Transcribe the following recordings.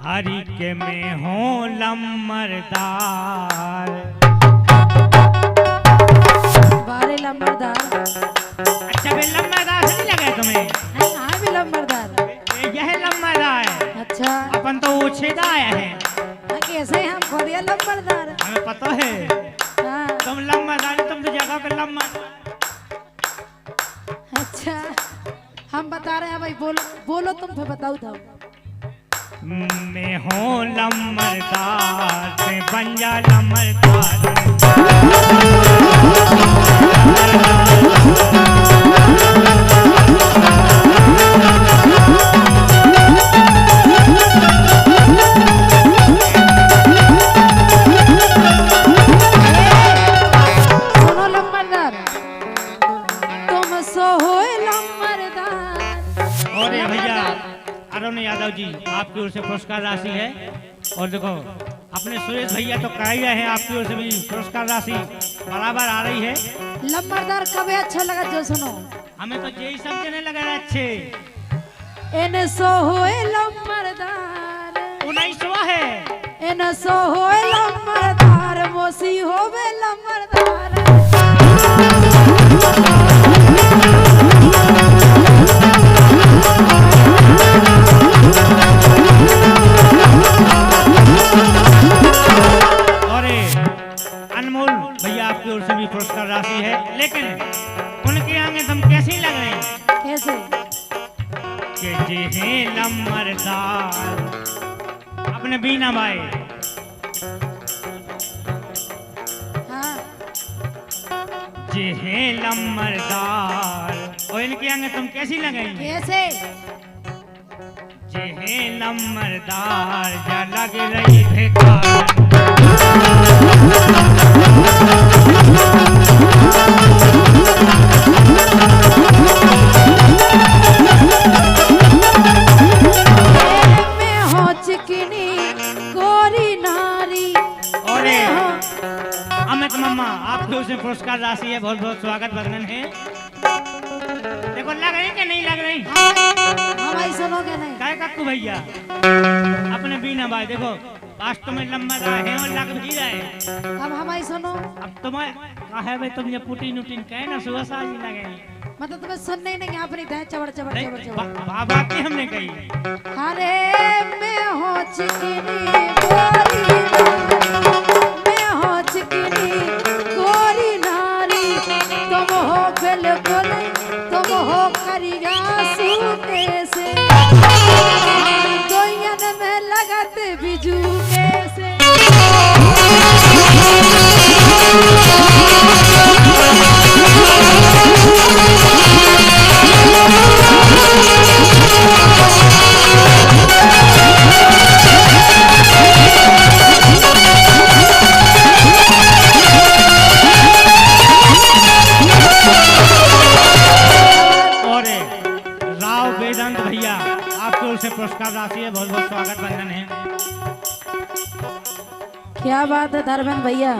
हरि के में हो लम्बरदार। बारे लंबरदार। अच्छा वे लम्बरदार से नहीं लगे तुम्हें? हाँ भी लंबरदार। यह लम्बरदार है। अच्छा अपन तो उछेदा आया है। कैसे हम खोदिया लंबरदार? हमें पता है। हाँ। तुम लम्बरदार, तुम तो जगह पे लम्बा। अच्छा हम बता रहे हैं भाई, बोलो बोलो तुम फिर बताओ था। मैं हूँ लम्बरदार से बन जा लम्बरदार। सुनो लंबरदार, तुम सो हो लंबरदार। और ये भैया अरुण यादव जी आपकी ओर से पुरस्कार राशि है। और देखो अपने सुरेश भैया तो कह ही रहे हैं, आपकी ओर से भी पुरस्कार राशि बराबर आ रही है। लंबरदार कब अच्छा लगा जो सुनो। हमें तो यही सब देने लगा रहे अच्छे। इन सो हो लंबरदार, 19वां है। इन सो हो लंबरदार, मोसी होवे लंबरदार। अनमोल भैया आपकी ओर से भी पुरस्कार राशि है, लेकिन उनके आगे हम कैसे लग रहे हैं? कैसे? कि जे हैं लम्बरदार अपने बीना भाई। हाँ। जे हैं लम्बरदार और इनके आगे तुम कैसी लगेंगे? कैसे? जे हैं लम्बरदार जा लग रही बेकार। मैं हो चिकनी गोरी नारी। और अमित मम्मा आपके उसे पुरस्कार राशि है, बहुत बहुत स्वागत वंदन है। देखो लग रही कि नहीं लग रही? हमारी सुनोगे नहीं? काय कक्कू भैया अपने बीना भाई देखो वास्तव में लंबा है और लग भी रहा है। अब हमारी सुनो। अब तुम्हें कहा भाई तुम ये पुटीन उटीन कहे ना सुबह साज लगे, मतलब तुम्हें सुनने ही नहीं, अपनी दह चबड़ चबड़ चबड़ चबड़। बात ही हमने कही। अरे मैं हो चिकनी गोरी नारी, मैं हो चिकनी गोरी नारी। तुम हो बिल्कुल, तुम हो करिया सूते से, दोयन में लगत बिजू कैसे। पुरस्कार राशि है, बहुत बहुत स्वागत वंदन है। क्या बात है धर्मेंद्र भैया।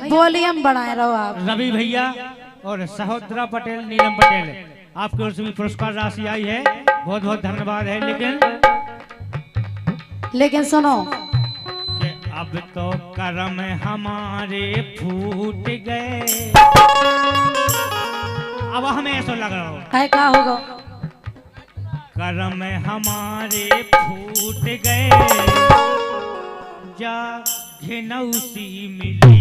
वॉल्यूम बढ़ाए रहो आप। रवि भैया और सहोदरा पटेल, नीलम पटेल, आपकी ओर से भी पुरस्कार राशि आई है, बहुत बहुत धन्यवाद है। लेकिन सुनो कि अब तो करम हमारे फूट गए। अब हमें ऐसा लग रहा हो है का होगा, करम हमारे फूट गए, जा घिनौसी मिली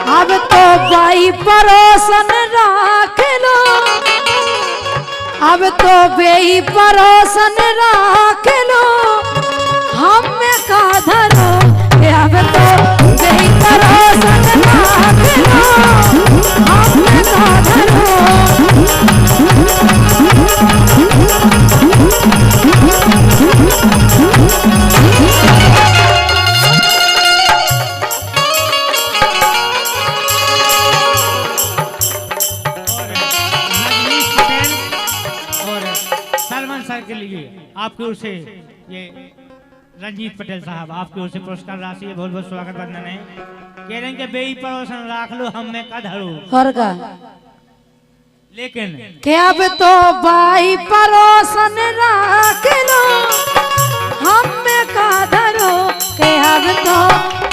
अब तो भाई परोसन राख लो, अब तो बेई परोसन राख लो, हम में का धरो कि अब तो बेई परोसन राख लो, हम में का धरो। के लिए आपकी ओर से ये रंजीत पटेल साहब, आपकी ओर से पुरस्कार राशि है, बहुत बहुत स्वागत वंदन है। कह रहे हैं कि बेई परोसन राख लो, हम में का धरो। और का लेकिन क्या अब तो बाई परोसन राख लो, हम में का धरो के अब तो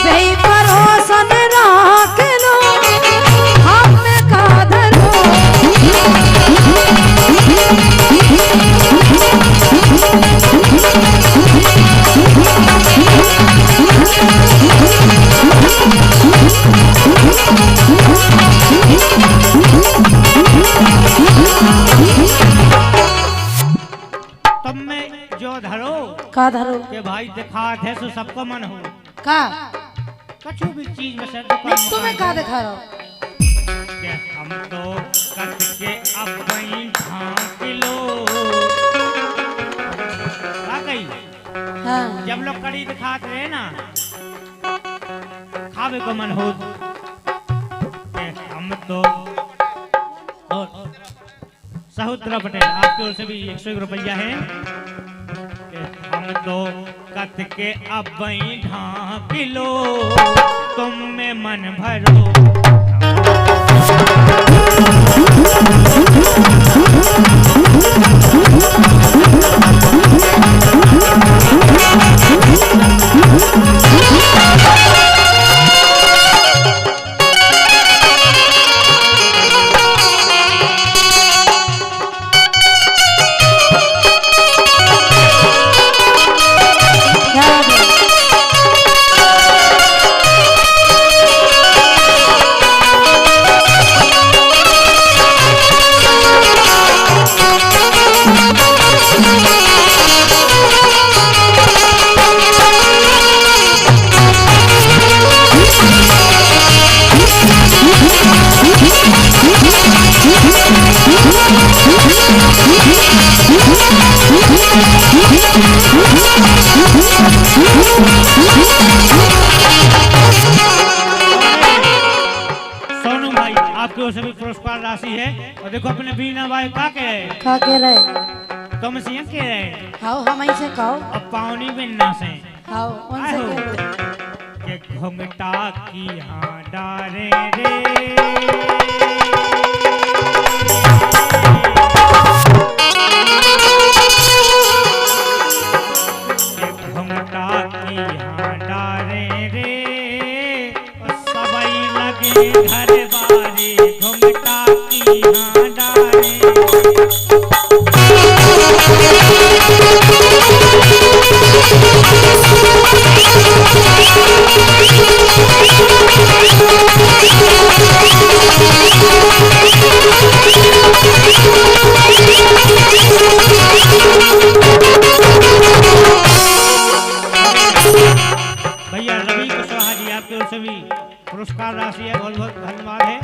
बेई परोसन राख लो, हम में का धरो। तुम में जो धरो का धरो के भाई दिखा थे सो सबको मन हो का कछु भी चीज में से तुम्हें का दिखा रहा के हम तो कट के अब वहीं ढांक लो। वाकई हाँ। जब लोग कड़ी दिखाते रहे ना, खावे को मन हो के हम तो। और सहोदरा पटेल, आपकी ओर से भी 101 रुपया है कि हम तो कत के अब वहीं ढांक लो, तुम में मन भरो। सोनू भाई, आपकी ओर से भी पुरस्कार राशि है। और देखो अपने बीना भाई का कह रहे तुम से कह रहे आओ हम से कहो, अब पावनी बिन्ना से आओ उनसे आहो। कह रहे। के घुंघटा की हाँ डारे रे, के घुंघटा की हाँ डारे रे, और सबई लगे घर बारे, घुंघटा की हाँ डारे। भैया रवि कुशवाहा जी, आपके ओर से भी पुरस्कार राशि है, बहुत बहुत धन्यवाद है।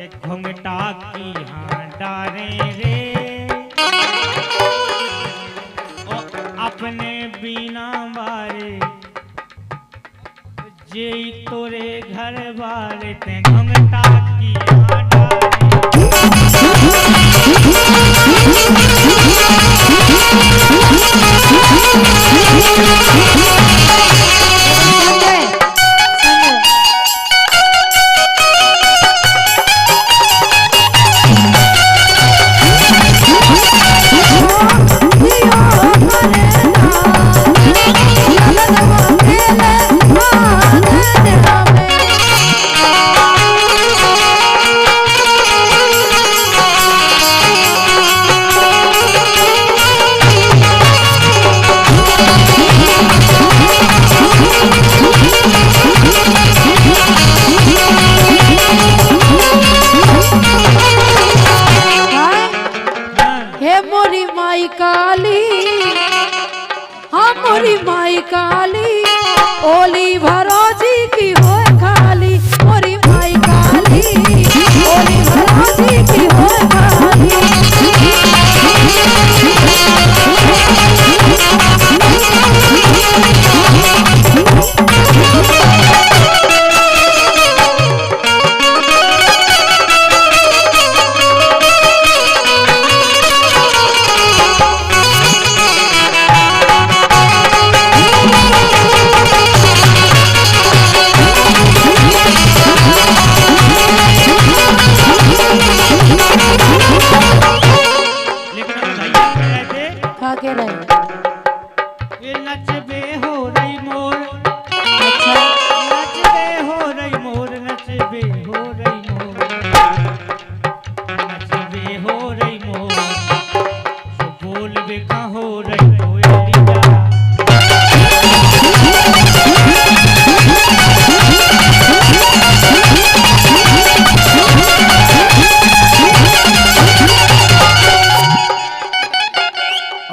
एक घुंघटा की हाँ डारे रे, और अपने बिना बारे घर बार ते घुंघटा किया डारी। हे मोरी माई काली, हाँ मोरी माई काली, ओली भरोजी की हो खाली। मोरी माई काली, ओली भरोजी की हो खाली। के रहे ये नचबे हो रही मोर, अच्छा नचबे हो रही मोर, नचबे हो रही मोर, नचबे हो रही मोर, सो बोल बे का हो रही कोयलिया।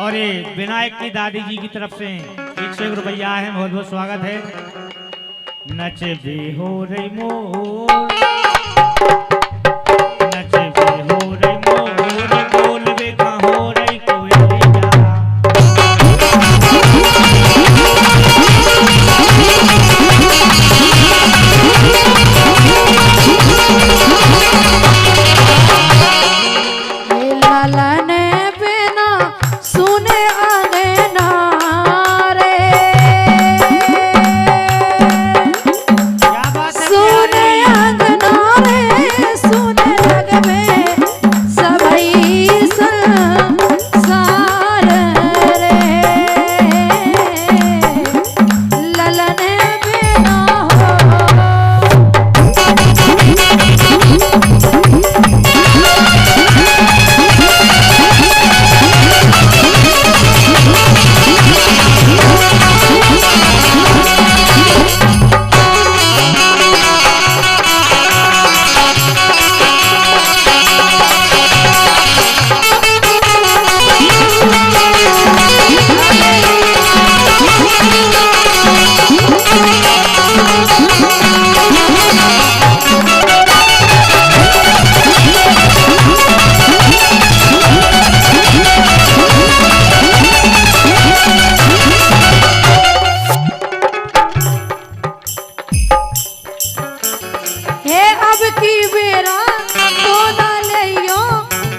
और ये विनायक की दादी जी की तरफ से 101 रुपया है, बहुत बहुत स्वागत है। नचबे हो रही मोर, नचबे हो रही मोर, बोलबे का हो रही कोयलिया। लालन बिना सुने अंगना रे, क्या बात है सुने प्यारी? अंगना रे, सुने लगबे सबई संसार रे। ललन बिना हो हे अब की बेरा सोना लियो,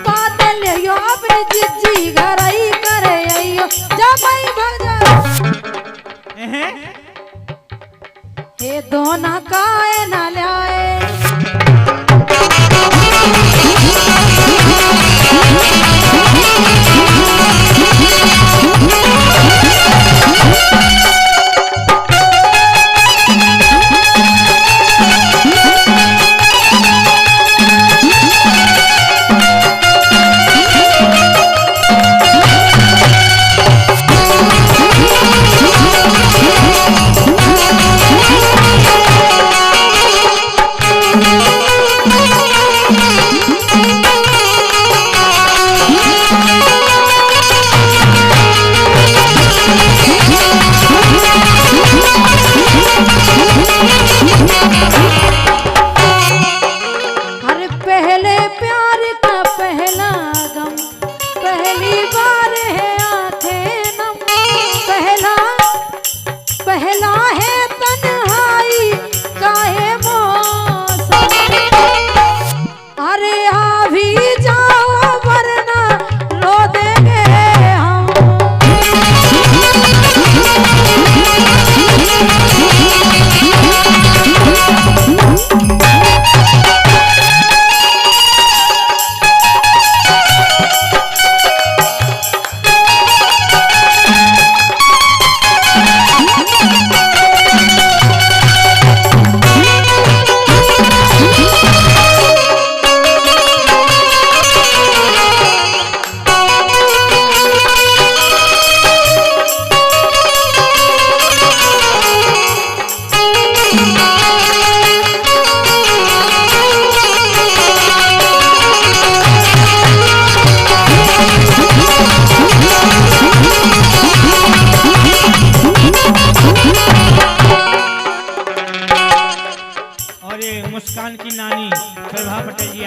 बात लियो, अपनी जिज्जी घरई करे आइयो। जमाई भजा एहे? हे दोना काए ना लाए,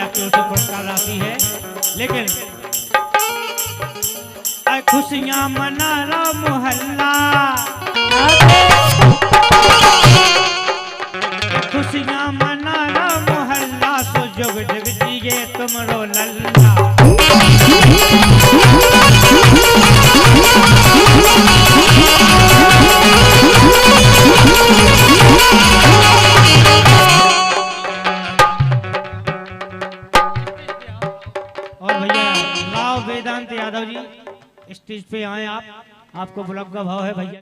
आपकी ओर से पुरस्कार राशि है। लेकिन खुशियां मना रहा मोहल्ला, खुशियां मना रहा मोहल्ला, सो जुग जुग जिए तुमरो लल्ला। और भैया राव वेदांत यादव जी स्टेज पे आए, आपको बुलाव का भाव है भैया।